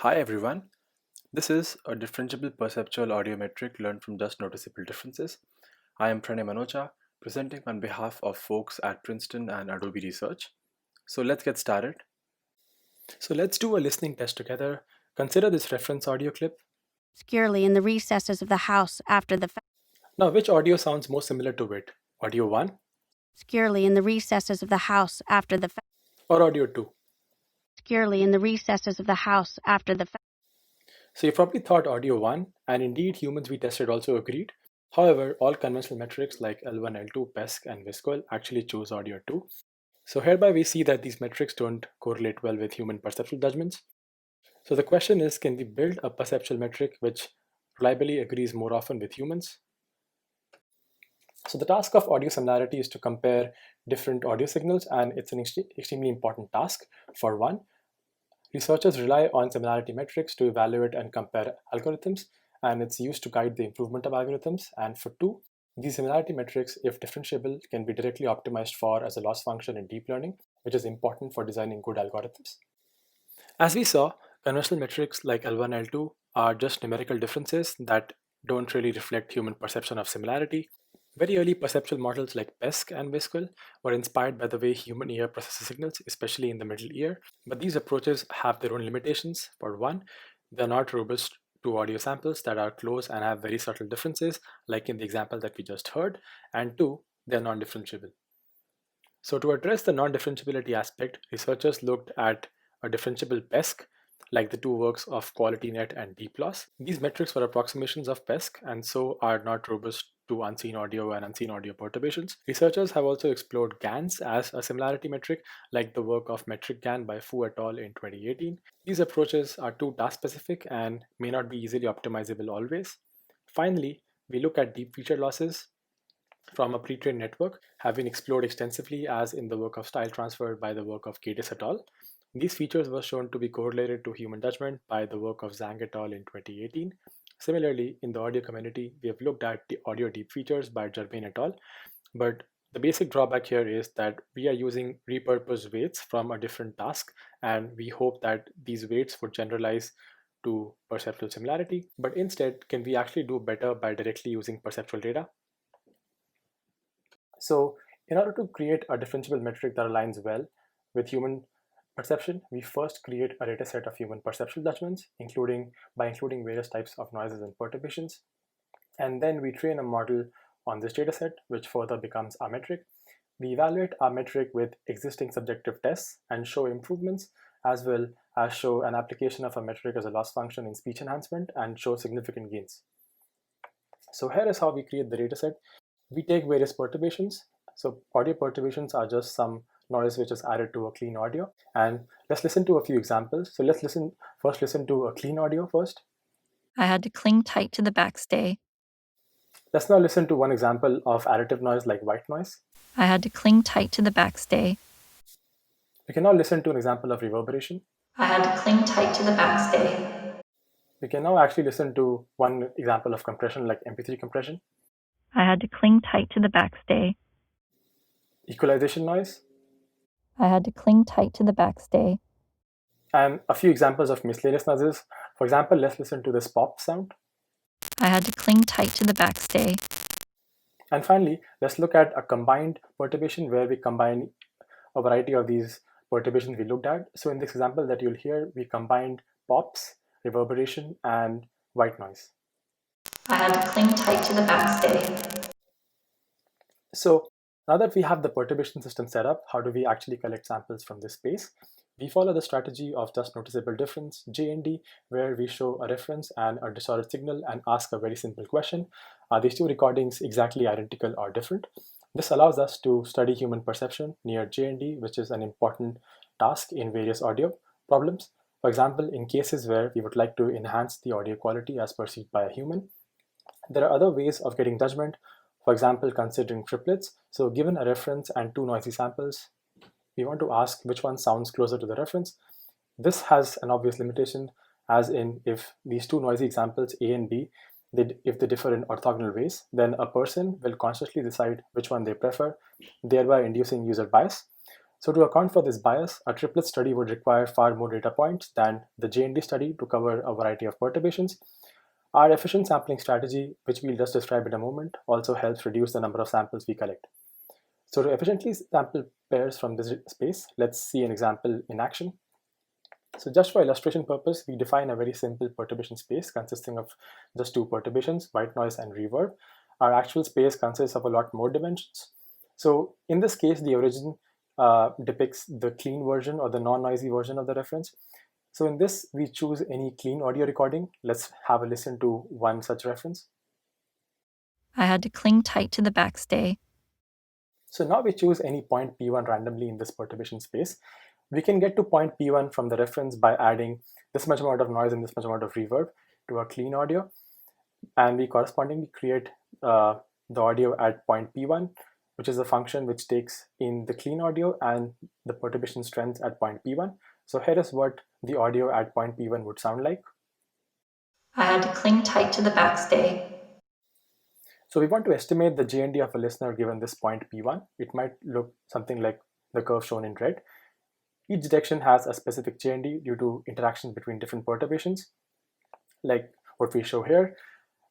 Hi everyone, this is a differentiable perceptual audiometric learned from just noticeable differences. I am Pranay Manocha, presenting on behalf of folks at Princeton and Adobe Research. So let's get started. So let's do a listening test together. Consider this reference audio clip. Obscurely in the recesses of the house after the Now, which audio sounds more similar to it? Audio 1 obscurely in the recesses of the house after the or audio 2? obscurely in the recesses of the house after the So you probably thought audio 1, and indeed humans we tested also agreed. However, all conventional metrics like L1, L2, PESC, and VSQL actually choose audio 2. So hereby we see that these metrics don't correlate well with human perceptual judgments. So the question is, can we build a perceptual metric which reliably agrees more often with humans? So the task of audio similarity is to compare different audio signals, and it's an extremely important task. For one, researchers rely on similarity metrics to evaluate and compare algorithms, and it's used to guide the improvement of algorithms. And for two, these similarity metrics, if differentiable, can be directly optimized for as a loss function in deep learning, which is important for designing good algorithms. As we saw, conventional metrics like L1, L2 are just numerical differences that don't really reflect human perception of similarity. Very early perceptual models like PESC and VSQL were inspired by the way human ear processes signals, especially in the middle ear. But these approaches have their own limitations. For one, they're not robust to audio samples that are close and have very subtle differences, like in the example that we just heard. And two, they're non-differentiable. So to address the non-differentiability aspect, researchers looked at a differentiable PESC, like the two works of QualityNet and DeepLoss. These metrics were approximations of PESC and so are not robust to unseen audio and unseen audio perturbations. Researchers have also explored GANs as a similarity metric, like the work of Metric GAN by Fu et al. In 2018. These approaches are too task-specific and may not be easily optimizable always. Finally, we look at deep feature losses from a pre-trained network have been explored extensively, as in the work of style transfer by the work of Gates et al. These features were shown to be correlated to human judgment by the work of Zhang et al. In 2018. Similarly, in the audio community, we have looked at the audio deep features by Germain et al. But the basic drawback here is that we are using repurposed weights from a different task, and we hope that these weights would generalize to perceptual similarity. But instead, can we actually do better by directly using perceptual data? So in order to create a differentiable metric that aligns well with human perception, we first create a data set of human perceptual judgments, including various types of noises and perturbations. And then we train a model on this data set, which further becomes our metric. We evaluate our metric with existing subjective tests and show improvements, as well as show an application of a metric as a loss function in speech enhancement and show significant gains. So here is how we create the dataset. We take various perturbations. So audio perturbations are just some noise which is added to a clean audio. And let's listen to a few examples. So let's listen to a clean audio first. I had to cling tight to the backstay. Let's now listen to one example of additive noise like white noise. I had to cling tight to the backstay. We can now listen to an example of reverberation. I had to cling tight to the backstay. We can now actually listen to one example of compression like MP3 compression. I had to cling tight to the backstay. Equalization noise. I had to cling tight to the backstay. And a few examples of miscellaneous noises. For example, let's listen to this pop sound. I had to cling tight to the backstay. And finally, let's look at a combined perturbation where we combine a variety of these perturbations we looked at. So in this example that you'll hear, we combined pops, reverberation, and white noise. I had to cling tight to the backstay. So now that we have the perturbation system set up, how do we actually collect samples from this space? We follow the strategy of just noticeable difference, JND, where we show a reference and a distorted signal and ask a very simple question. Are these two recordings exactly identical or different? This allows us to study human perception near JND, which is an important task in various audio problems. For example, in cases where we would like to enhance the audio quality as perceived by a human. There are other ways of getting judgment. For example, considering triplets. So given a reference and two noisy samples, we want to ask which one sounds closer to the reference. This has an obvious limitation, as in if these two noisy examples, A and B, if they differ in orthogonal ways, then a person will consciously decide which one they prefer, thereby inducing user bias. So to account for this bias, a triplet study would require far more data points than the JND study to cover a variety of perturbations. Our efficient sampling strategy, which we'll just describe in a moment, also helps reduce the number of samples we collect. So to efficiently sample pairs from this space, let's see an example in action. So just for illustration purpose, we define a very simple perturbation space consisting of just two perturbations, white noise and reverb. Our actual space consists of a lot more dimensions. So in this case, the origin depicts the clean version or the non-noisy version of the reference. So in this, we choose any clean audio recording. Let's have a listen to one such reference. I had to cling tight to the backstay. So now we choose any point P1 randomly in this perturbation space. We can get to point P1 from the reference by adding this much amount of noise and this much amount of reverb to our clean audio. And we correspondingly create the audio at point P1, which is a function which takes in the clean audio and the perturbation strength at point P1. So here is what the audio at point P1 would sound like. I had to cling tight to the backstay. So we want to estimate the JND of a listener given this point P1. It might look something like the curve shown in red. Each detection has a specific JND due to interactions between different perturbations, like what we show here.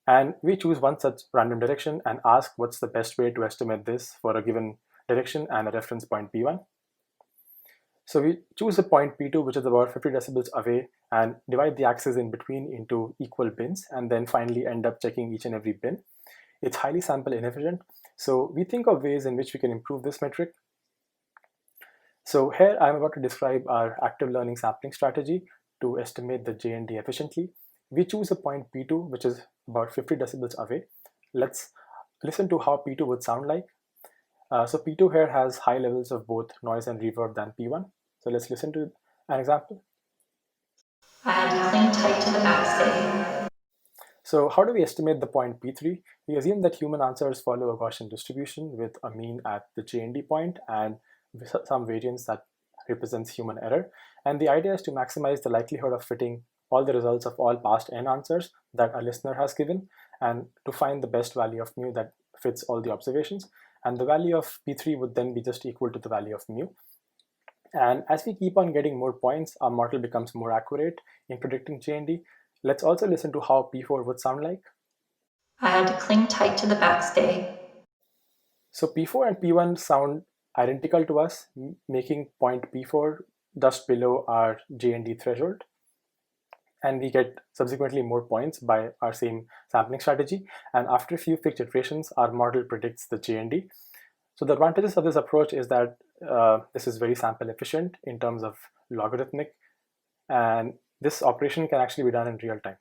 And we choose one such random direction and ask what's the best way to estimate this for a given direction and a reference point P1. So we choose a point P2, which is about 50 decibels away, and divide the axis in between into equal bins, and then finally end up checking each and every bin. It's highly sample inefficient, so we think of ways in which we can improve this metric. So here I'm about to describe our active learning sampling strategy to estimate the JND efficiently. We choose a point P2, which is about 50 decibels away. Let's listen to how P2 would sound like. So P2 here has high levels of both noise and reverb than P1. So let's listen to an example. I had to cling tight to the backstay. So how do we estimate the point P3? We assume that human answers follow a Gaussian distribution with a mean at the JND point and some variance that represents human error. And the idea is to maximize the likelihood of fitting all the results of all past n answers that a listener has given, and to find the best value of mu that fits all the observations. And the value of P3 would then be just equal to the value of mu. And as we keep on getting more points, our model becomes more accurate in predicting JND. Let's also listen to how P4 would sound like. I had to cling tight to the backstay. So P4 and P1 sound identical to us, making point P4 just below our JND threshold. And we get subsequently more points by our same sampling strategy. And after a few fixed iterations, our model predicts the JND. So the advantages of this approach is that this is very sample efficient in terms of logarithmic, and this operation can actually be done in real time.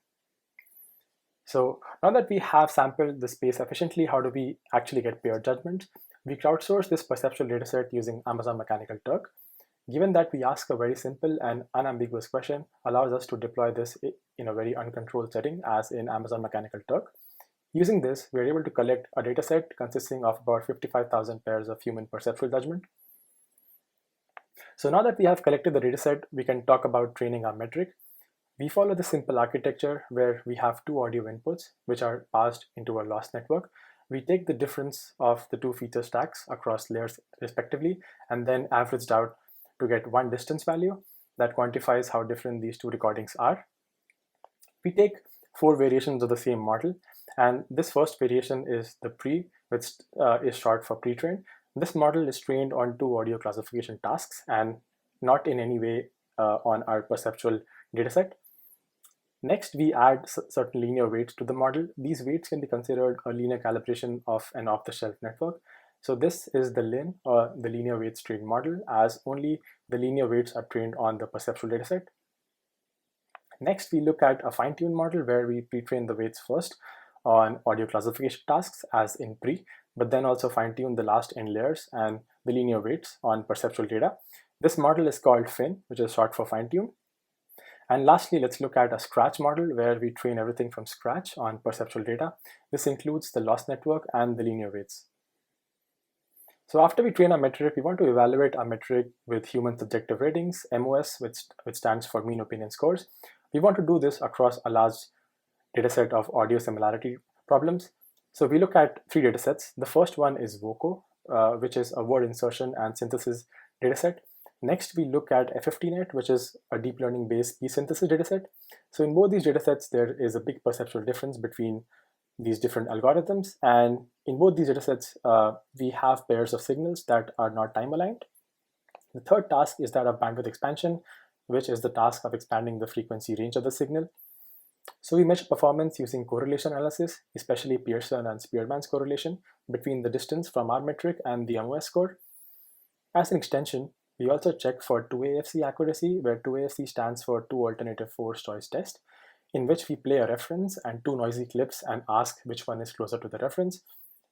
So now that we have sampled the space efficiently, how do we actually get paired judgments? We crowdsource this perceptual dataset using Amazon Mechanical Turk. Given that we ask a very simple and unambiguous question, allows us to deploy this in a very uncontrolled setting, as in Amazon Mechanical Turk. Using this, we're able to collect a dataset consisting of about 55,000 pairs of human perceptual judgment. So now that we have collected the dataset, we can talk about training our metric. We follow the simple architecture where we have two audio inputs, which are passed into a loss network. We take the difference of the two feature stacks across layers respectively, and then averaged out to get one distance value that quantifies how different these two recordings are. We take 4 variations of the same model, and this first variation is the pre, which is short for pre-trained. This model is trained on 2 audio classification tasks and not in any way on our perceptual dataset. Next, we add certain linear weights to the model. These weights can be considered a linear calibration of an off-the-shelf network. So this is the LIN, or the linear weights trained model, as only the linear weights are trained on the perceptual dataset. Next, we look at a fine-tuned model where we pre-train the weights first on audio classification tasks, as in pre, but then also fine-tune the last n layers and the linear weights on perceptual data. This model is called FIN, which is short for fine-tune. And lastly, let's look at a scratch model where we train everything from scratch on perceptual data. This includes the loss network and the linear weights. So after we train our metric, we want to evaluate our metric with human subjective ratings, MOS, which stands for mean opinion scores. We want to do this across a large dataset of audio similarity problems. So we look at 3 datasets. The first one is VOCO, which is a word insertion and synthesis dataset. Next, we look at F15net, which is a deep learning based speech synthesis dataset. So in both these datasets, there is a big perceptual difference between these different algorithms. And in both these datasets, we have pairs of signals that are not time aligned. The third task is that of bandwidth expansion, which is the task of expanding the frequency range of the signal. So we measure performance using correlation analysis, especially Pearson and Spearman's correlation between the distance from our metric and the MOS score. As an extension, we also check for 2AFC accuracy, where 2AFC stands for two alternative force choice test, in which we play a reference and two noisy clips and ask which one is closer to the reference.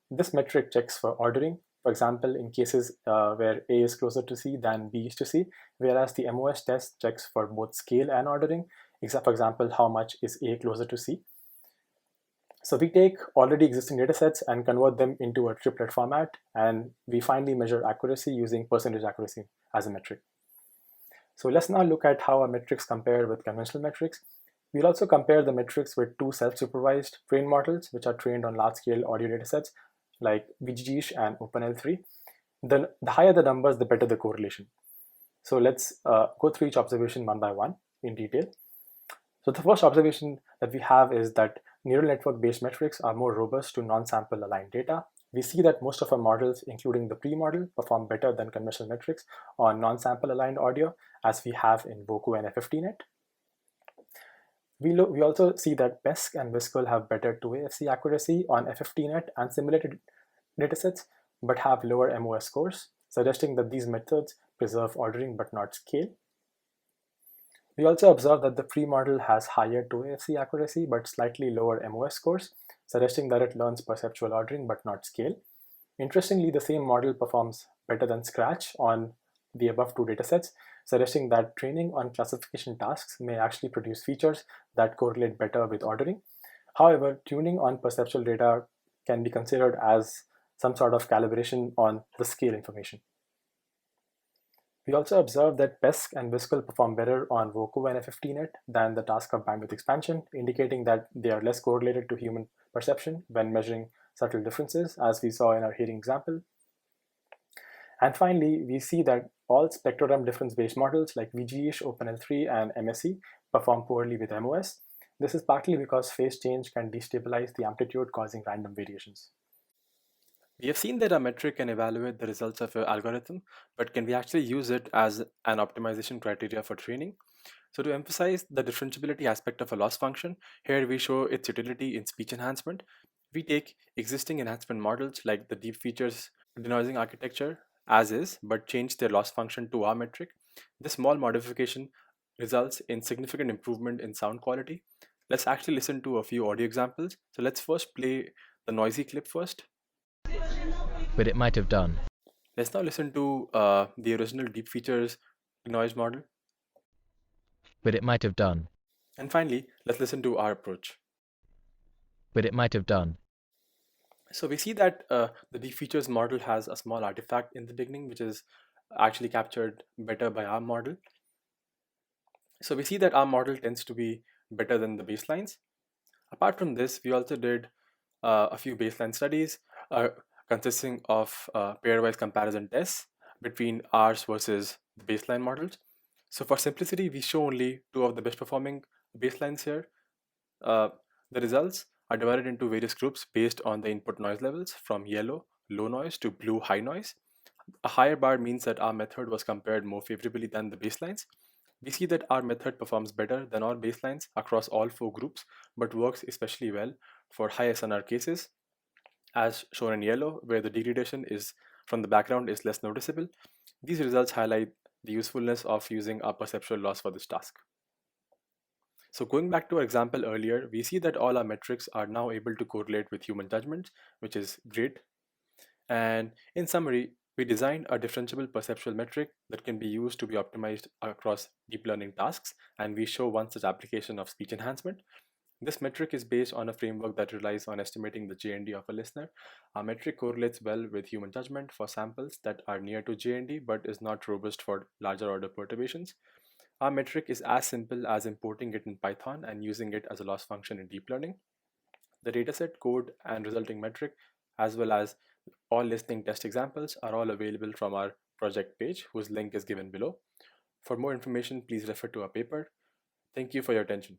This metric checks for ordering. For example, in cases where A is closer to C than B is to C, whereas the MOS test checks for both scale and ordering, except for example, how much is A closer to C. So we take already existing datasets and convert them into a triplet format, and we finally measure accuracy using percentage accuracy as a metric. So let's now look at how our metrics compare with conventional metrics. We'll also compare the metrics with two self-supervised trained models, which are trained on large-scale audio datasets like VGGish and OpenL3. The higher the numbers, the better the correlation. So let's go through each observation one by one in detail. So the first observation that we have is that neural network-based metrics are more robust to non-sample aligned data. We see that most of our models, including the pre-model, perform better than conventional metrics on non-sample aligned audio, as we have in Voco and F15net. We also see that PESC and Viscol have better 2AFC accuracy on F15net and simulated datasets, but have lower MOS scores, suggesting that these methods preserve ordering but not scale. We also observe that the pre-model has higher 2AFC accuracy but slightly lower MOS scores, suggesting that it learns perceptual ordering but not scale. Interestingly, the same model performs better than Scratch on the above two datasets, suggesting that training on classification tasks may actually produce features that correlate better with ordering. However, tuning on perceptual data can be considered as some sort of calibration on the scale information. We also observe that PESC and Viscol perform better on Voco and F15net than the task of bandwidth expansion, indicating that they are less correlated to human perception when measuring subtle differences, as we saw in our hearing example. And finally, we see that all spectrogram difference-based models like VGish, OpenL3, and MSE perform poorly with MOS. This is partly because phase change can destabilize the amplitude, causing random variations. We have seen that a metric can evaluate the results of an algorithm, but can we actually use it as an optimization criteria for training? So to emphasize the differentiability aspect of a loss function, here we show its utility in speech enhancement. We take existing enhancement models like the deep features denoising architecture as is, but change their loss function to our metric. This small modification results in significant improvement in sound quality. Let's actually listen to a few audio examples. So let's first play the noisy clip first. But it might have done. Let's now listen to the original deep features noise model. But it might have done. And finally, let's listen to our approach. But it might have done. So we see that the deep features model has a small artifact in the beginning, which is actually captured better by our model. So we see that our model tends to be better than the baselines. Apart from this, we also did a few baseline studies consisting of pairwise comparison tests between ours versus the baseline models. So for simplicity, we show only two of the best performing baselines here. The results are divided into various groups based on the input noise levels, from yellow, low noise, to blue, high noise. A higher bar means that our method was compared more favorably than the baselines. We see that our method performs better than our baselines across all four groups, but works especially well for high SNR cases, as shown in yellow, where the degradation is from the background is less noticeable. These results highlight the usefulness of using our perceptual loss for this task. So going back to our example earlier, we see that all our metrics are now able to correlate with human judgments, which is great. And in summary, we designed a differentiable perceptual metric that can be used to be optimized across deep learning tasks, and we show one such application of speech enhancement. This metric is based on a framework that relies on estimating the JND of a listener. Our metric correlates well with human judgment for samples that are near to JND but is not robust for larger order perturbations. Our metric is as simple as importing it in Python and using it as a loss function in deep learning. The dataset, code, and resulting metric, as well as all listening test examples, are all available from our project page, whose link is given below. For more information, please refer to our paper. Thank you for your attention.